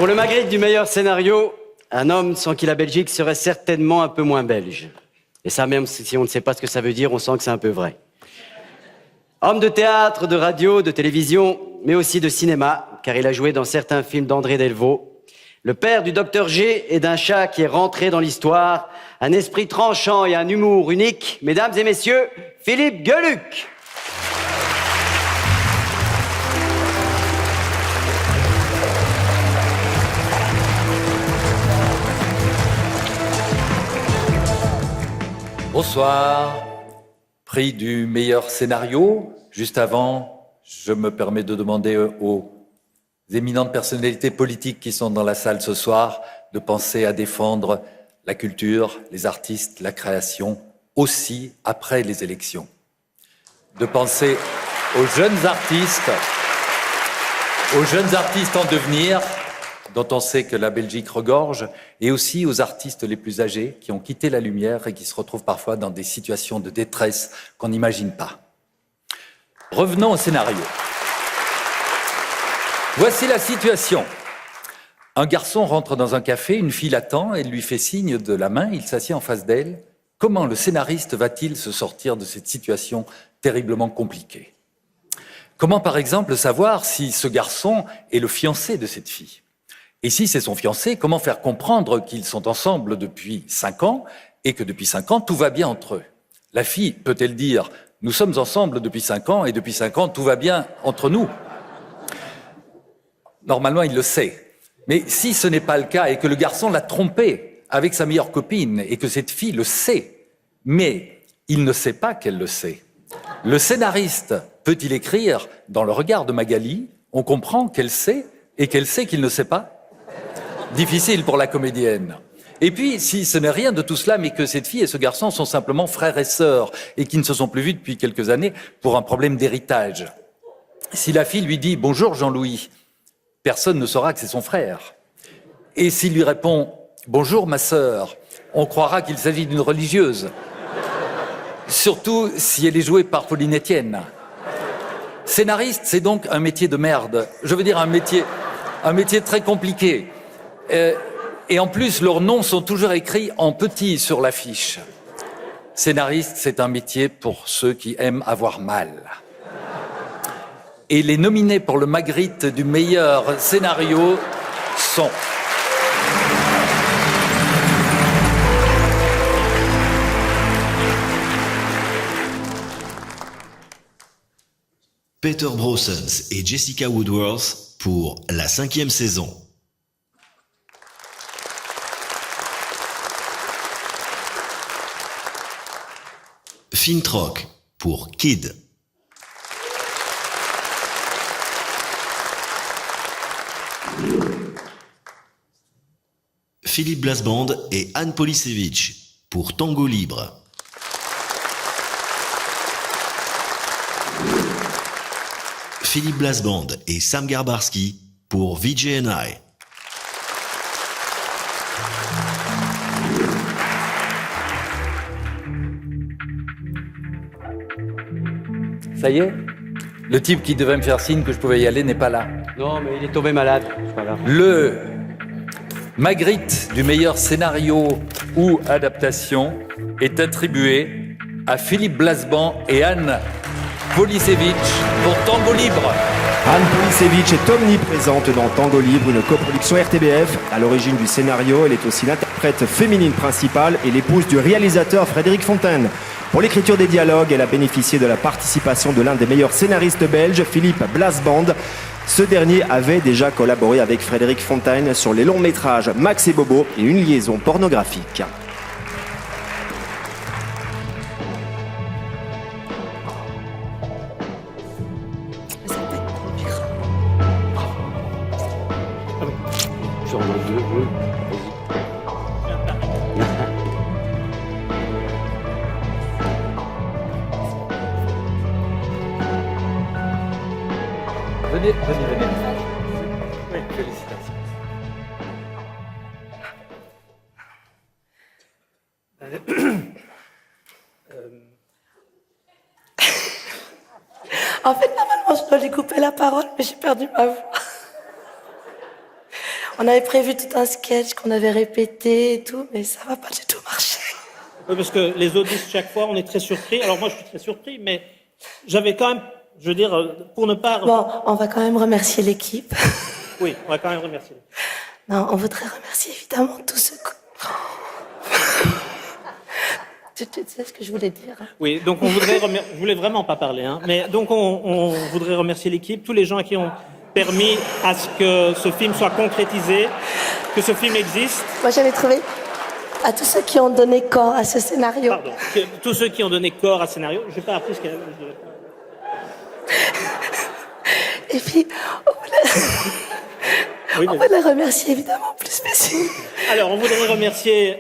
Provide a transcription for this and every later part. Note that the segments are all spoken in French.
Pour le Magritte du meilleur scénario, un homme sans qui la Belgique serait certainement un peu moins belge. Et ça, même si on ne sait pas ce que ça veut dire, on sent que c'est un peu vrai. Homme de théâtre, de radio, de télévision, mais aussi de cinéma, car il a joué dans certains films d'André Delvaux. Le père du docteur G et d'un chat qui est rentré dans l'histoire, un esprit tranchant et un humour unique. Mesdames et messieurs, Philippe Geluck. Bonsoir, prix du meilleur scénario. Juste avant, je me permets de demander aux éminentes personnalités politiques qui sont dans la salle ce soir de penser à défendre la culture, les artistes, la création, aussi après les élections. De penser aux jeunes artistes en devenir, dont on sait que la Belgique regorge, et aussi aux artistes les plus âgés qui ont quitté la lumière et qui se retrouvent parfois dans des situations de détresse qu'on n'imagine pas. Revenons au scénario. Voici la situation. Un garçon rentre dans un café, une fille l'attend, elle lui fait signe de la main, il s'assied en face d'elle. Comment le scénariste va-t-il se sortir de cette situation terriblement compliquée? Comment, par exemple, savoir si ce garçon est le fiancé de cette fille? Et si c'est son fiancé, comment faire comprendre qu'ils sont ensemble depuis 5 ans et que depuis 5 ans, tout va bien entre eux? La fille peut-elle dire « Nous sommes ensemble depuis 5 ans et depuis 5 ans, tout va bien entre nous » Normalement, il le sait. Mais si ce n'est pas le cas et que le garçon l'a trompé avec sa meilleure copine et que cette fille le sait, mais il ne sait pas qu'elle le sait, le scénariste peut-il écrire dans le regard de Magali, on comprend qu'elle sait et qu'elle sait qu'il ne sait pas? Difficile pour la comédienne. Et puis, si ce n'est rien de tout cela, mais que cette fille et ce garçon sont simplement frères et sœurs et qui ne se sont plus vus depuis quelques années pour un problème d'héritage. Si la fille lui dit « Bonjour Jean-Louis », personne ne saura que c'est son frère. Et s'il lui répond « Bonjour ma sœur », on croira qu'il s'agit d'une religieuse. Surtout si elle est jouée par Pauline Etienne. Scénariste, c'est donc un métier de merde. Je veux dire un métier très compliqué. Et en plus, leurs noms sont toujours écrits en petit sur l'affiche. Scénariste, c'est un métier pour ceux qui aiment avoir mal. Et les nominés pour le Magritte du meilleur scénario sont... Peter Brosens et Jessica Woodworth pour la 5e saison. Fintrock pour Kid. Philippe Blasband et Anne Polisevich pour Tango Libre. Philippe Blasband et Sam Garbarski pour VJ&I. Ça y est? Le type qui devait me faire signe que je pouvais y aller n'est pas là. Non, mais il est tombé malade. C'est pas grave. Le Magritte du meilleur scénario ou adaptation est attribué à Philippe Blasband et Anne Polisevich pour Tango Libre. Anne Polisevich est omniprésente dans Tango Libre, une coproduction RTBF. À l'origine du scénario, elle est aussi l'interprète féminine principale et l'épouse du réalisateur Frédéric Fontaine. Pour l'écriture des dialogues, elle a bénéficié de la participation de l'un des meilleurs scénaristes belges, Philippe Blasband. Ce dernier avait déjà collaboré avec Frédéric Fontaine sur les longs métrages Max et Bobo et Une liaison pornographique. Sur le 2, oui. Venez. Oui, félicitations. En fait, normalement, je dois lui couper la parole, mais j'ai perdu ma voix. On avait prévu tout un sketch qu'on avait répété et tout, mais ça va pas du tout marcher. Oui, parce que les auditions, chaque fois, on est très surpris. Alors moi, je suis très surpris, mais j'avais quand même, je veux dire, pour ne pas... Bon, on va quand même remercier l'équipe. Oui, on va quand même remercier. Non, on voudrait remercier évidemment tous ceux que... tu sais ce que je voulais dire. Oui, donc on voudrait je voulais vraiment pas parler, hein, mais donc on voudrait remercier l'équipe, tous les gens qui ont permis à ce que ce film soit concrétisé, que ce film existe. Moi, j'avais trouvé à tous ceux qui ont donné corps à ce scénario. Pardon, tous ceux qui ont donné corps à ce scénario. J'ai pas appris ce qu'il y avait. Et puis, Oui, on voudrait remercier évidemment plus spécialement. Alors, on voudrait remercier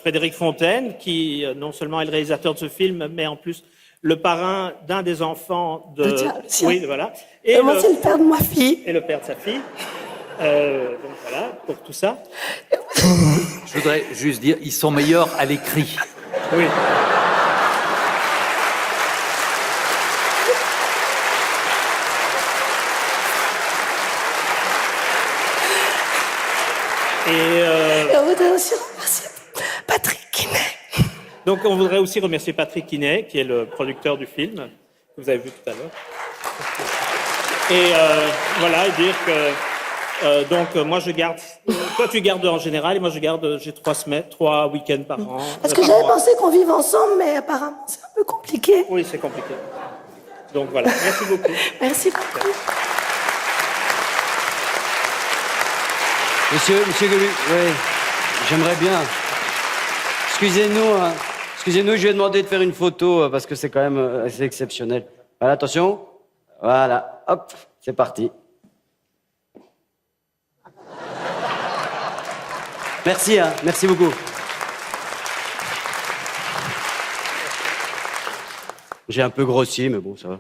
Frédéric Fontaine, qui non seulement est le réalisateur de ce film, mais en plus le parrain d'un des enfants de... Oui, voilà. Et moi, c'est le père de ma fille. Et le père de sa fille. Donc voilà, pour tout ça. Je voudrais juste dire, ils sont meilleurs à l'écrit. Oui. Et on voudrait aussi remercier Patrick Quinet. Donc on voudrait aussi remercier Patrick Quinet, qui est le producteur du film, que vous avez vu tout à l'heure. Et voilà, et dire que donc moi je garde, toi tu gardes en général, et moi je garde, j'ai 3 week-ends par an. Parce que j'avais pensé qu'on vive ensemble, mais apparemment c'est un peu compliqué. Oui, c'est compliqué. Donc voilà, merci beaucoup. Merci beaucoup. Monsieur Gelu, oui, j'aimerais bien. Excusez-nous, je vais demander de faire une photo parce que c'est quand même assez exceptionnel. Voilà, attention. Voilà, hop, c'est parti. Merci, hein, merci beaucoup. J'ai un peu grossi, mais bon, ça va.